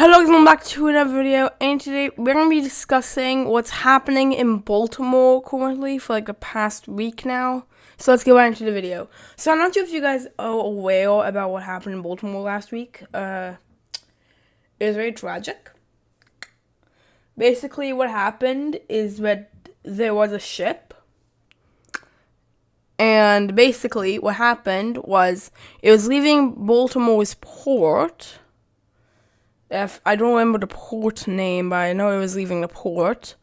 Hello, welcome back to another video, and today we're going to be discussing what's happening in Baltimore currently for like the past week now. So let's get right into the video. So I'm not sure if you guys are aware about what happened in Baltimore last week. It was very tragic. Basically what happened is that there was a ship, and basically what happened was it was leaving Baltimore's port. I don't remember the port name, but I know it was leaving the port.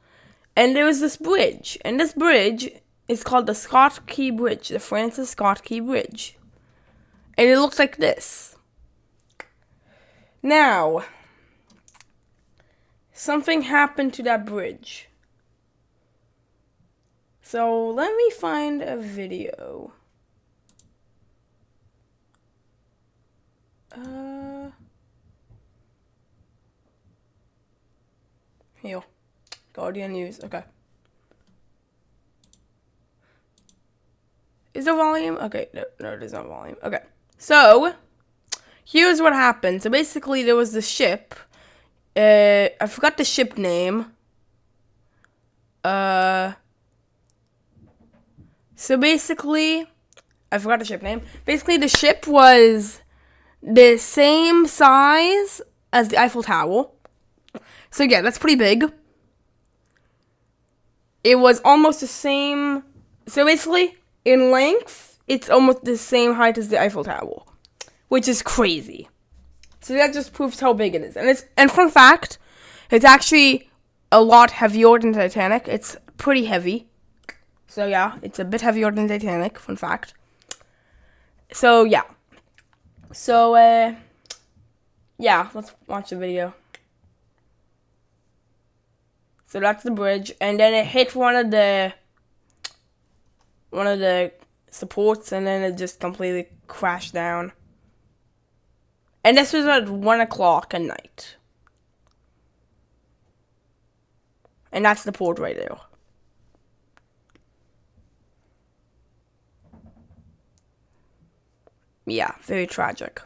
And there was this bridge. And this bridge is called the Scott Key Bridge. The Francis Scott Key Bridge. And it looks like this. Now, something happened to that bridge. So, let me find a video. Here. Guardian News. Okay. Is there volume? Okay, no, there's no volume. Okay. So, here's what happened. So, basically, there was the ship. I forgot the ship name. So, basically, I forgot the ship name. Basically, the ship was the same size as the Eiffel Tower. So yeah, that's pretty big. It was almost the same. So basically, in length, it's almost the same height as the Eiffel Tower, which is crazy. So that just proves how big it is. And fun fact, it's actually a lot heavier than Titanic. It's pretty heavy. So yeah, it's a bit heavier than Titanic. Fun fact. So yeah. So yeah, let's watch the video. So that's the bridge, and then it hit one of the supports, and then it just completely crashed down. And this was at 1 o'clock at night. And that's the port right there. Yeah, very tragic.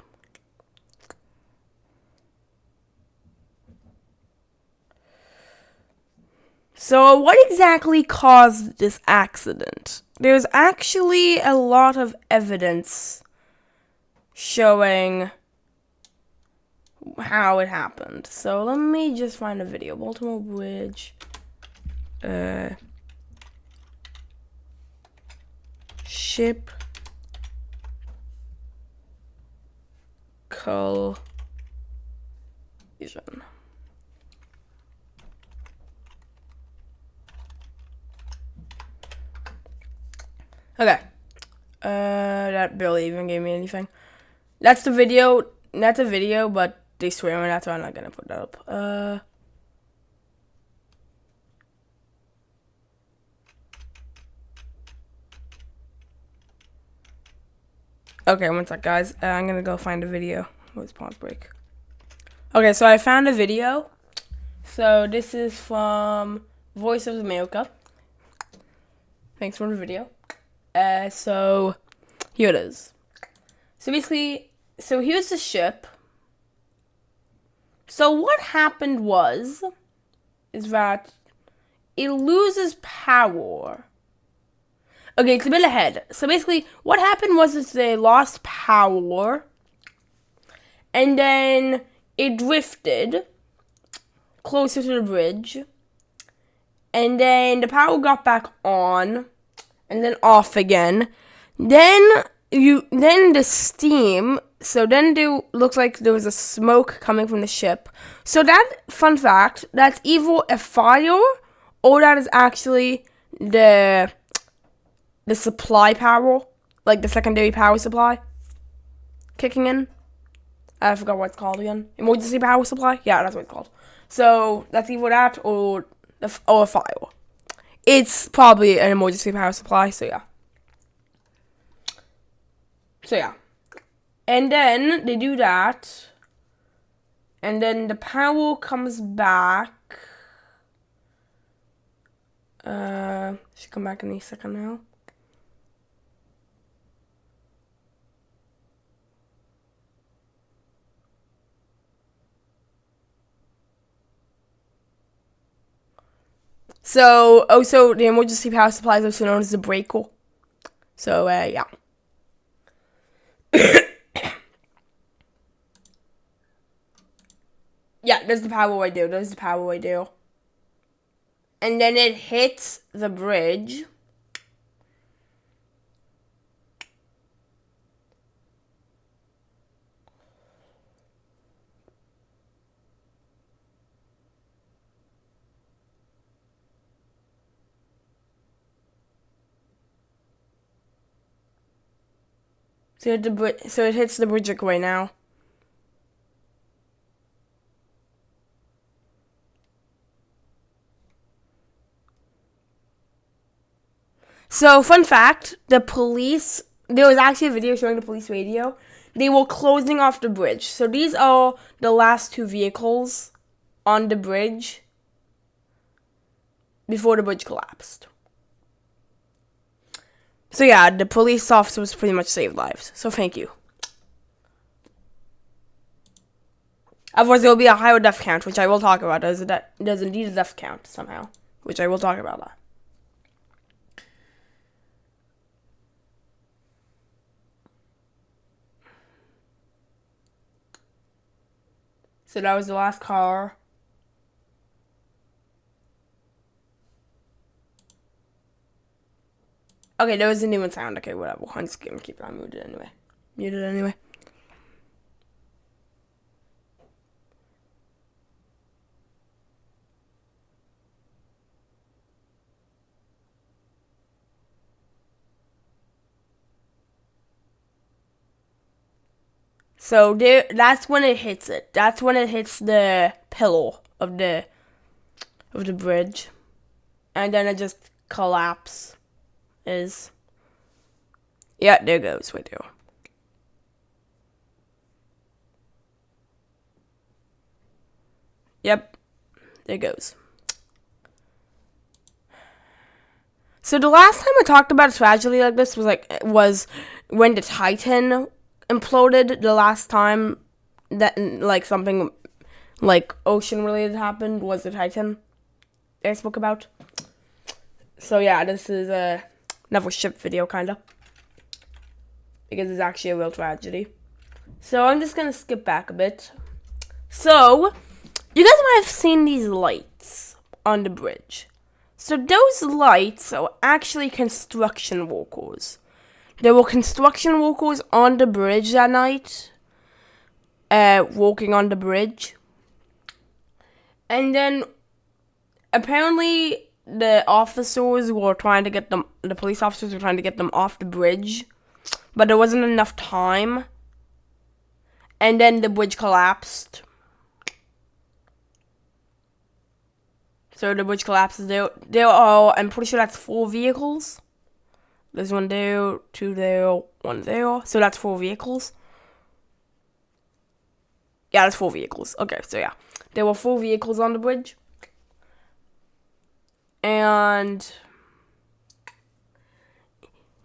So, what exactly caused this accident? There's actually a lot of evidence showing how it happened. So, let me just find a video. Baltimore Bridge. Ship collision. Okay. That barely even gave me anything. That's the video. That's a video, but they swear on that, so I'm not gonna put that up. Okay, one sec, guys. I'm gonna go find a video. What's pause break? Okay, so I found a video. So this is from Voice of America. Thanks for the video. So here it is. So basically, so here's the ship. So what happened is that it loses power. Okay, it's a bit ahead. So basically, what happened is they lost power, and then it drifted closer to the bridge, and then the power got back on, and then off again. Then the steam. So then there looks like there was a smoke coming from the ship. So that, fun fact, that's either a fire or that is actually the supply power, like the secondary power supply kicking in. I forgot what it's called again. Emergency power supply? Yeah, that's what it's called. So that's either that or a fire. It's probably an emergency power supply, so yeah. And then they do that, and then the power comes back. Should come back any second now. So, also, the emergency power supply is also known as the breaker. So, yeah. Yeah, there's the power right there. There's the power right there. And then it hits the bridge. So it hits the bridge right now. So, fun fact, there was actually a video showing the police radio. They were closing off the bridge. So these are the last two vehicles on the bridge before the bridge collapsed. So yeah, the police officers pretty much saved lives. So thank you. Otherwise, there will be a higher death count, which I will talk about. There's indeed a death count somehow, which I will talk about that. So that was the last car. Okay, there was a new one sound. Okay, whatever. I'm just gonna keep it on muted anyway. So that's when it hits it. That's when it hits the pillar of the bridge, and then it just collapses. Yeah, there goes right there. Yep, there goes. So the last time I talked about a tragedy like this was when the Titan imploded. The last time that something ocean related happened was the Titan I spoke about. So yeah, this is another ship video kinda, because it's actually a real tragedy. So I'm just gonna skip back a bit. So you guys might have seen these lights on the bridge. So those lights are actually construction workers. There were construction workers on the bridge that night, working on the bridge. And then apparently the police officers were trying to get them off the bridge, but there wasn't enough time. And then the bridge collapsed. So the bridge collapses. There are, I'm pretty sure that's 4 vehicles. There's 1 there, 2 there, 1 there. So that's 4 vehicles. Yeah, that's 4 vehicles. Okay, so yeah. There were 4 vehicles on the bridge. And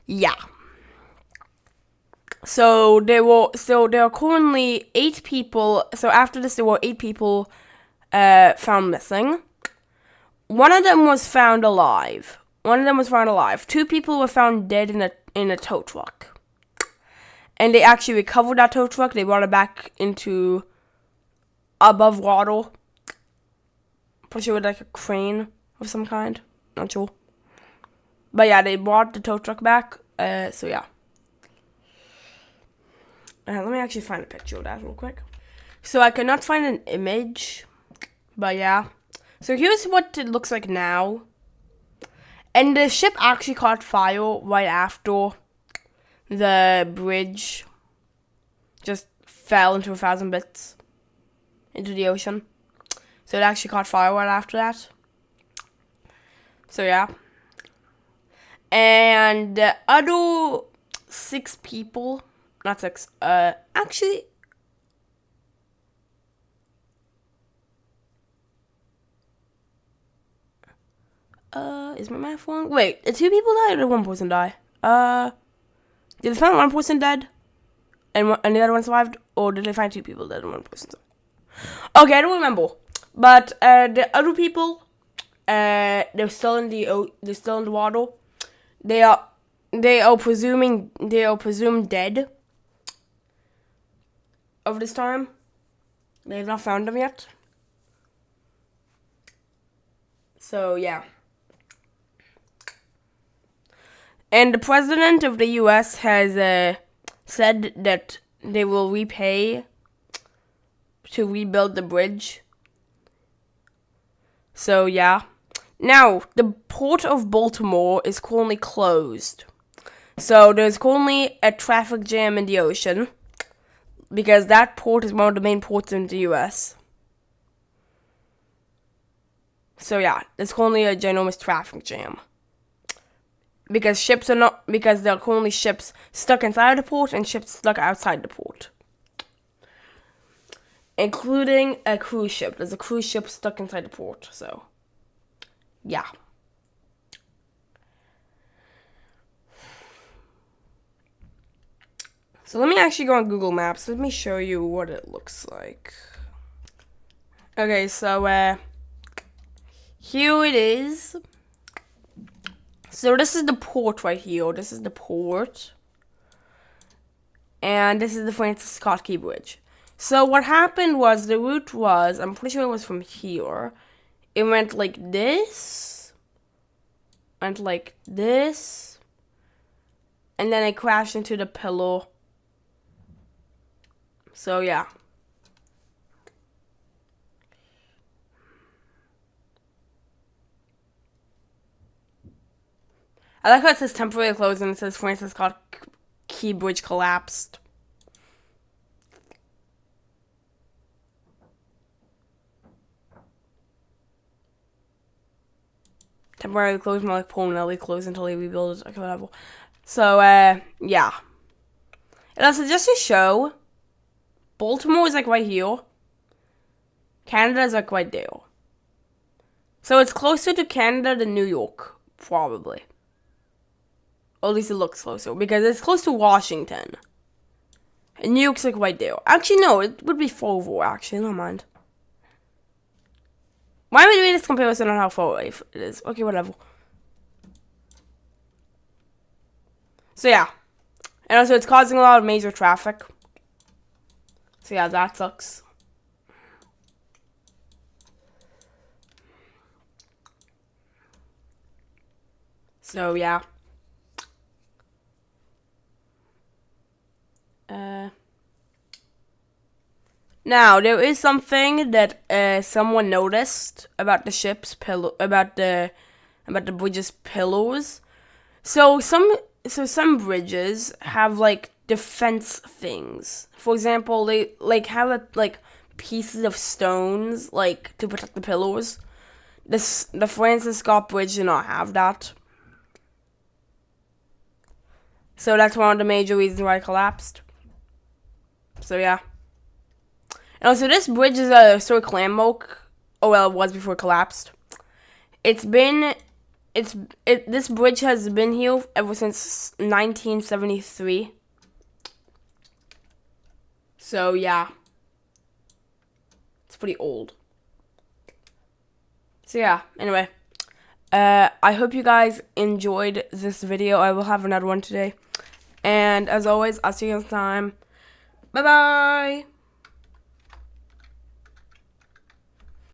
yeah. So there are currently 8 people. So after this, there were 8 people found missing. One of them was found alive. 2 people were found dead in a tow truck. And they actually recovered that tow truck. They brought it back into above water. Pretty sure with a crane of some kind. Not sure. But yeah, they brought the tow truck back. So yeah. Let me actually find a picture of that real quick. So I could not find an image. But yeah. So here's what it looks like now. And the ship actually caught fire right after the bridge just fell into 1,000 bits into the ocean. So it actually caught fire right after that. So yeah. And the other 6 people, not 6, actually, is my math wrong? Wait, did 2 people die or did 1 person die? Did they find 1 person dead and the other one survived? Or did they find 2 people dead and 1 person survived? Okay, I don't remember. But the other people they're still in they're still in the water. They are presumed dead over this time. They've not found them yet. So yeah. And the president of the U.S. has said that they will repay to rebuild the bridge. So yeah. Now, the port of Baltimore is currently closed. So there's currently a traffic jam in the ocean, because that port is one of the main ports in the U.S. So yeah, there's currently a ginormous traffic jam. Because there are currently ships stuck inside the port and ships stuck outside the port. Including a cruise ship. There's a cruise ship stuck inside the port, so yeah. So let me actually go on Google Maps. Let me show you what it looks like. Okay, so here it is. So this is the port right here. This is the port. And this is the Francis Scott Key Bridge. So what happened was, the route was, I'm pretty sure it was from here. It went like this. Went like this. And then it crashed into the pillar. So yeah. I like how it says temporarily closed and it says Francis Scott Key Bridge collapsed. Temporarily closed, more like permanently closed until they rebuild it. Okay, whatever. So, yeah. And also, just to show, Baltimore is like right here. Canada is like right there. So it's closer to Canada than New York, probably. Or at least it looks closer, because it's close to Washington. And New York's like right there. Actually, no, it would be far over, actually, never mind. Why am I doing this comparison on how far away it is? Okay, whatever. So yeah. And also, it's causing a lot of major traffic. So yeah, that sucks. So yeah. Now, there is something that someone noticed about the ship's about the bridge's pillars. So some bridges have like defense things. For example, they like have like pieces of stones like to protect the pillars. The Francis Scott Bridge did not have that. So that's one of the major reasons why it collapsed. So yeah. And also, this bridge is a historic landmark. Oh well, it was before it collapsed. This bridge has been here ever since 1973. So yeah, it's pretty old. So yeah. Anyway, I hope you guys enjoyed this video. I will have another one today. And as always, I'll see you next time. Bye bye.